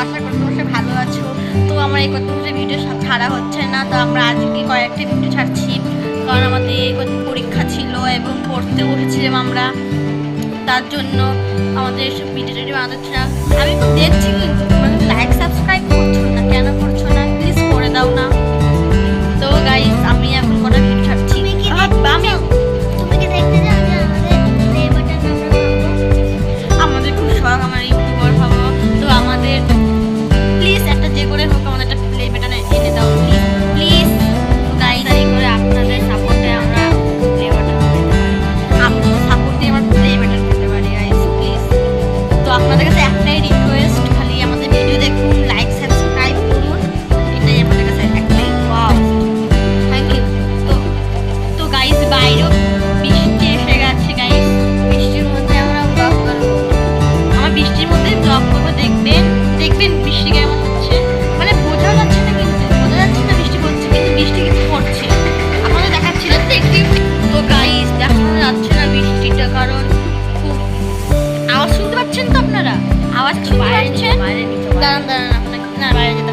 আশা করি তোমরা ভালো আছো। তো আমার এই কত ভিডিও ছাড়া হচ্ছে না, তো আমরা আজকে কয়েকটা ভিডিও ছাড়ছি কারণ আমাদের পরীক্ষা ছিল এবং পড়তে বসেছিলাম আমরা, তার জন্য আমাদের ভিডিও টিডিও বানাতে হচ্ছে না। আমি তো দেখছি কিন্তু মানে লাইক সাবস্ক্রাইব করছো না, কেন করছো না? প্লিজ করে দাও না। তো গাইস আমি এখন কোনো ভিডিও ছাড়ছি। আমি আমাদের খুব শখ আমার ইউটিউবার হবো, তো আমাদের প্লিজ একটা যে করে হোক আমাদের একটা প্লে বাটন এনে দাও প্লিজ প্লিজ। গাইস এই করে আপনাদের সাপোর্টে আমরা প্লে বাটন পেতে পারি, আপনাদের সাপোর্ট দিয়ে আমরা প্লে বাটন পেতে পারি গাইস প্লিজ। তো আপনাদের কাছে একটাই রিকোয়েস্ট, খালি আমাদের ভিডিও দেখুন, লাইক সাবস্ক্রাইব করুন, এটাই আমাদের কাছে একটাই রিকোয়েস্ট। Thank you. তো গাইস বাইরেও বৃষ্টি এসে গেছে গাইস, বৃষ্টির মধ্যে আমরা ব্লগ করবো, আমার বৃষ্টির মধ্যে ব্লগ করবো, দেখবেন দেখবেন বৃষ্টি কেমন হচ্ছে, মানে বোঝা যাচ্ছে না, কিন্তু বোঝা যাচ্ছে না বৃষ্টি পড়ছে, কিন্তু বৃষ্টি কিন্তু পড়ছে, আপনাদের দেখাচ্ছিল দেখতে। তো গাইস দেখানো যাচ্ছে না বৃষ্টিটা, কারণ খুব আওয়াজ শুনতে পাচ্ছেন তো আপনারা, আওয়াজ শুনতে পাচ্ছেন? দাঁড়ান দাঁড়ান আপনাকে না বাইরে যেতে